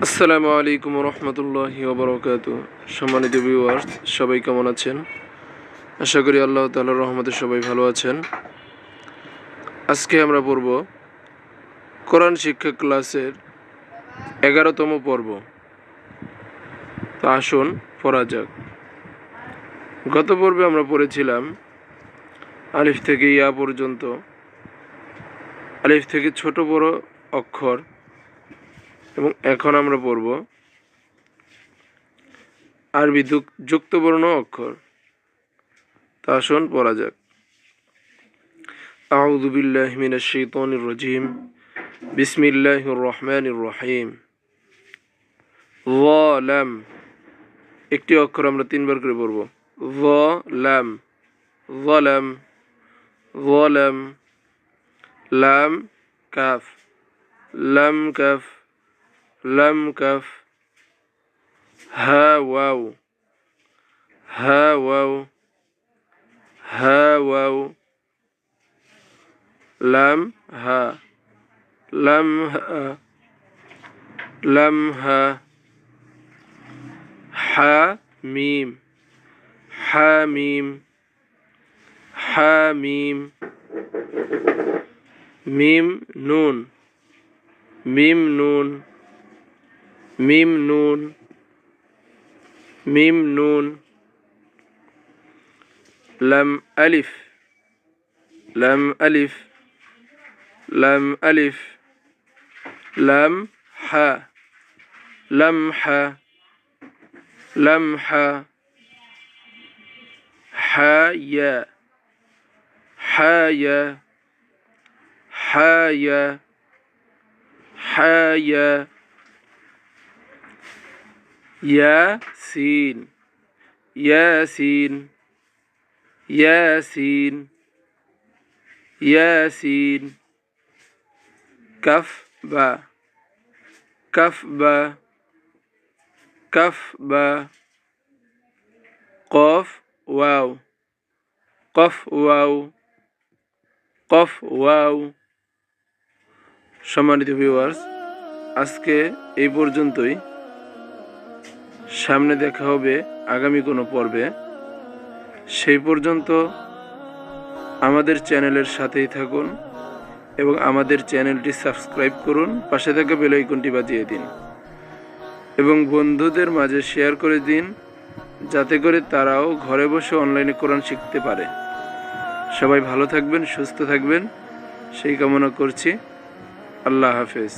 আসসালামু আলাইকুম রহমতুল্লাহি ওবরাকাতুহু। সম্মানিত ভিউয়ার্স, সবাই কেমন আছেন? আশা করি আল্লাহ তাআলার রহমতে সবাই ভালো আছেন। আজকে আমরা পড়ব কোরআন শিক্ষা ক্লাসের 11তম পর্ব। তো আসুন পড়া যাক। গত পর্বে আমরা পড়েছিলাম আলিফ থেকে ইয়া পর্যন্ত, আলিফ থেকে ছোট বড় অক্ষর, এবং এখন আমরা পড়ব আরবি যুক্তবর্ণ অক্ষর। তা আসুন পড়া যাক। আউযু বিল্লাহি মিনাশ শাইতানির রাজিম। বিসমিল্লাহির রহমানির রহিম। যালাম, একটি অক্ষর আমরা তিনবার করে পড়ব। যালাম, যালাম, যালাম। লাম কাফ, লাম কাফ, লাম কাফ। হা ওয়াও, হা ওয়াও, হা ওয়াও। লাম হা, লাম হা, লাম হা। হা মিম, হা মিম, হা মিম। মিম নুন, মিম নুন, মিম নুন, মিম নুন। লাম আলিফ, লাম আলিফ, লাম আলিফ। লাম হা, লাম হা, লাম হা। হা ইয়া, হা ইয়া, হা ইয়া, হা ইয়া। ইয়াসিন, ইয়াসিন, ইয়াসিন, ইয়াসিন। কাফ বা, কাফ বা, কাফ বা। কফ ওয়াও, কফ ওয়াও, কফ ওয়াও। সম্মানিত ভিউয়ার্স, আজকে এই পর্যন্তই। সামনে দেখা হবে আগামী কোনো পর্বে। সেই পর্যন্ত আমাদের চ্যানেলের সাথেই থাকুন এবং আমাদের চ্যানেলটি সাবস্ক্রাইব করুন। পাশে থাকা বেল আইকনটি বাজিয়ে দিন এবং বন্ধুদের মাঝে শেয়ার করে দিন, যাতে করে তারাও ঘরে বসে অনলাইনে কোরআন শিখতে পারে। সবাই ভালো থাকবেন, সুস্থ থাকবেন, সেই কামনা করছি। আল্লাহ হাফেজ।